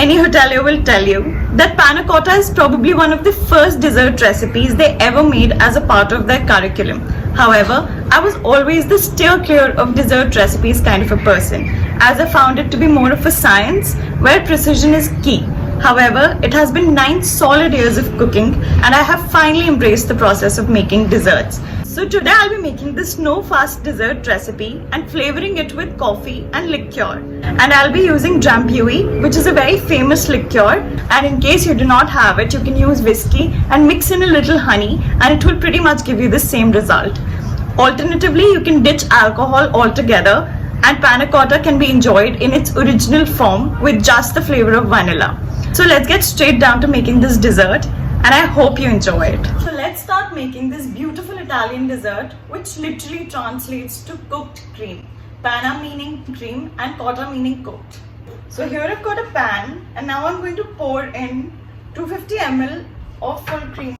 any hotelier will tell you that panna cotta is probably one of the first dessert recipes they ever made as a part of their curriculum. However, I was always the steer clear of dessert recipes kind of a person, as I found it to be more of a science where precision is key. However, it has been 9 solid years of cooking and I have finally embraced the process of making desserts. So today I'll be making this snow fast dessert recipe and flavoring it with coffee and liqueur. And I'll be using Drambuie, which is a very famous liqueur, and in case you do not have it, you can use whiskey and mix in a little honey and it will pretty much give you the same result. Alternatively, you can ditch alcohol altogether and panna cotta can be enjoyed in its original form with just the flavor of vanilla. So let's get straight down to making this dessert and I hope you enjoy it. So let's start making this beautiful Italian dessert, which literally translates to cooked cream. Panna meaning cream and cotta meaning cooked. So here I've got a pan and now I'm going to pour in 250 ml of full cream.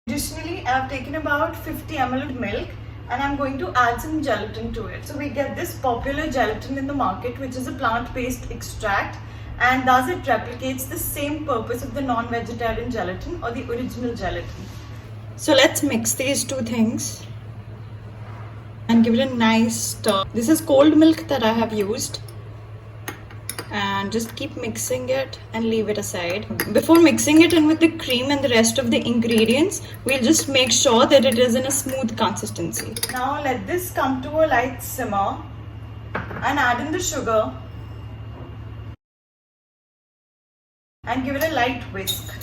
Additionally, I've taken about 50 ml of milk and I'm going to add some gelatin to it. So we get this popular gelatin in the market, which is a plant-based extract, and thus it replicates the same purpose of the non-vegetarian gelatin or the original gelatin. So let's mix these two things and give it a nice stir. This is cold milk that I have used, and just keep mixing it and leave it aside. Before mixing it in with the cream and the rest of the ingredients, we'll just make sure that it is in a smooth consistency. Now let this come to a light simmer and add in the sugar and give it a light whisk.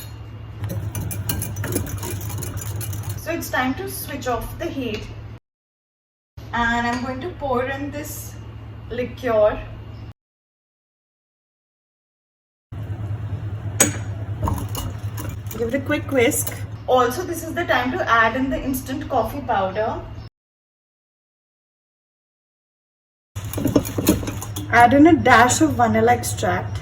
So it's time to switch off the heat and I'm going to pour in this liqueur. Give it a quick whisk. Also, this is the time to add in the instant coffee powder. Add in a dash of vanilla extract.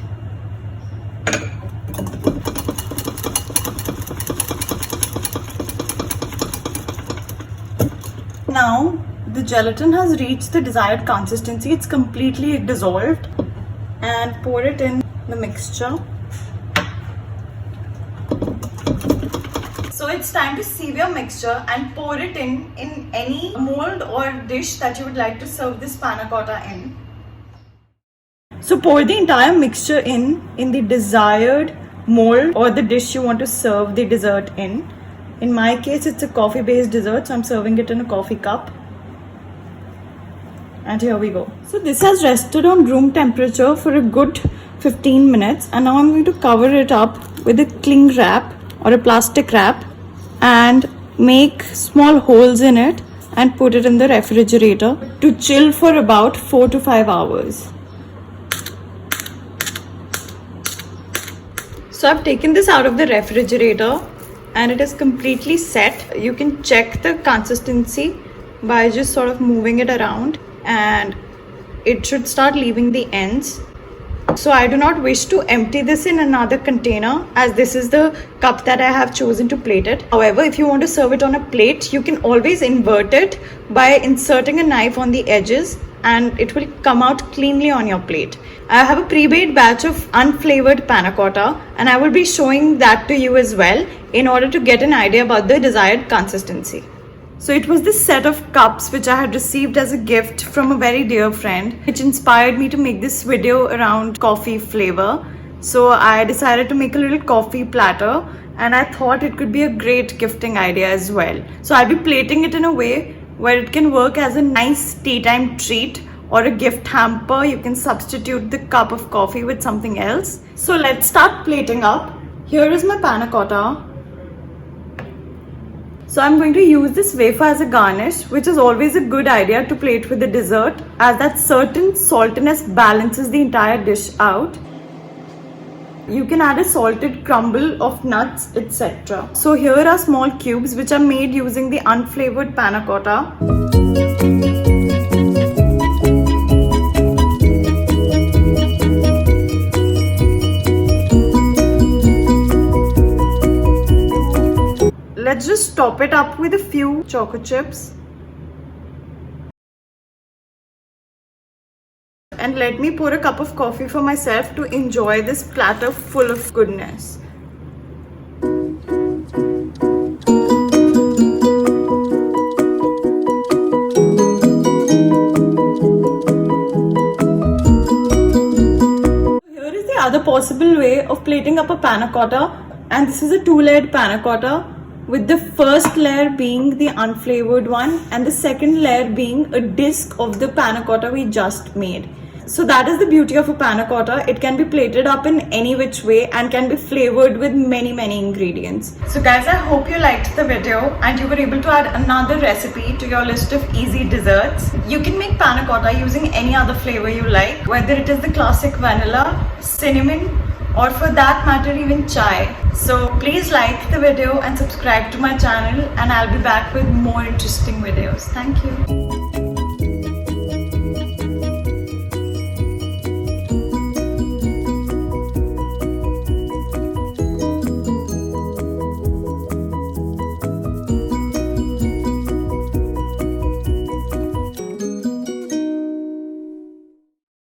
Now the gelatin has reached the desired consistency. It's completely dissolved, and pour it in the mixture. So it's time to sieve your mixture and pour it in any mold or dish that you would like to serve this panna cotta in. So pour the entire mixture in the desired mold or the dish you want to serve the dessert in. In my case, it's a coffee based dessert, so I'm serving it in a coffee cup. And here we go. So this has rested on room temperature for a good 15 minutes and now I'm going to cover it up with a cling wrap or a plastic wrap and make small holes in it and put it in the refrigerator to chill for about 4 to 5 hours. So I've taken this out of the refrigerator and it is completely set. You can check the consistency by just sort of moving it around and it should start leaving the ends. So I do not wish to empty this in another container as this is the cup that I have chosen to plate it. However, if you want to serve it on a plate, you can always invert it by inserting a knife on the edges and it will come out cleanly on your plate. I have a pre-made batch of unflavored panna cotta and I will be showing that to you as well in order to get an idea about the desired consistency. So it was this set of cups which I had received as a gift from a very dear friend, which inspired me to make this video around coffee flavor. So I decided to make a little coffee platter and I thought it could be a great gifting idea as well. So I'll be plating it in a way where it can work as a nice tea time treat or a gift hamper. You can substitute the cup of coffee with something else. So let's start plating up. Here is my panna cotta. So I'm going to use this wafer as a garnish, which is always a good idea to plate with the dessert as that certain saltiness balances the entire dish out. You can add a salted crumble of nuts, etc. So here are small cubes which are made using the unflavored panna cotta. Let's just top it up with a few choco chips. and let me pour a cup of coffee for myself to enjoy this platter full of goodness. Here is the other possible way of plating up a panna cotta, and this is a two-layered panna cotta, with the first layer being the unflavored one and the second layer being a disc of the panna cotta we just made. So that is the beauty of a panna cotta. It can be plated up in any which way and can be flavored with many ingredients. So guys, I hope you liked the video and you were able to add another recipe to your list of easy desserts. You can make panna cotta using any other flavor you like, whether it is the classic vanilla, cinnamon, or for that matter even chai. So please like the video and subscribe to my channel, and I'll be back with more interesting videos. Thank you.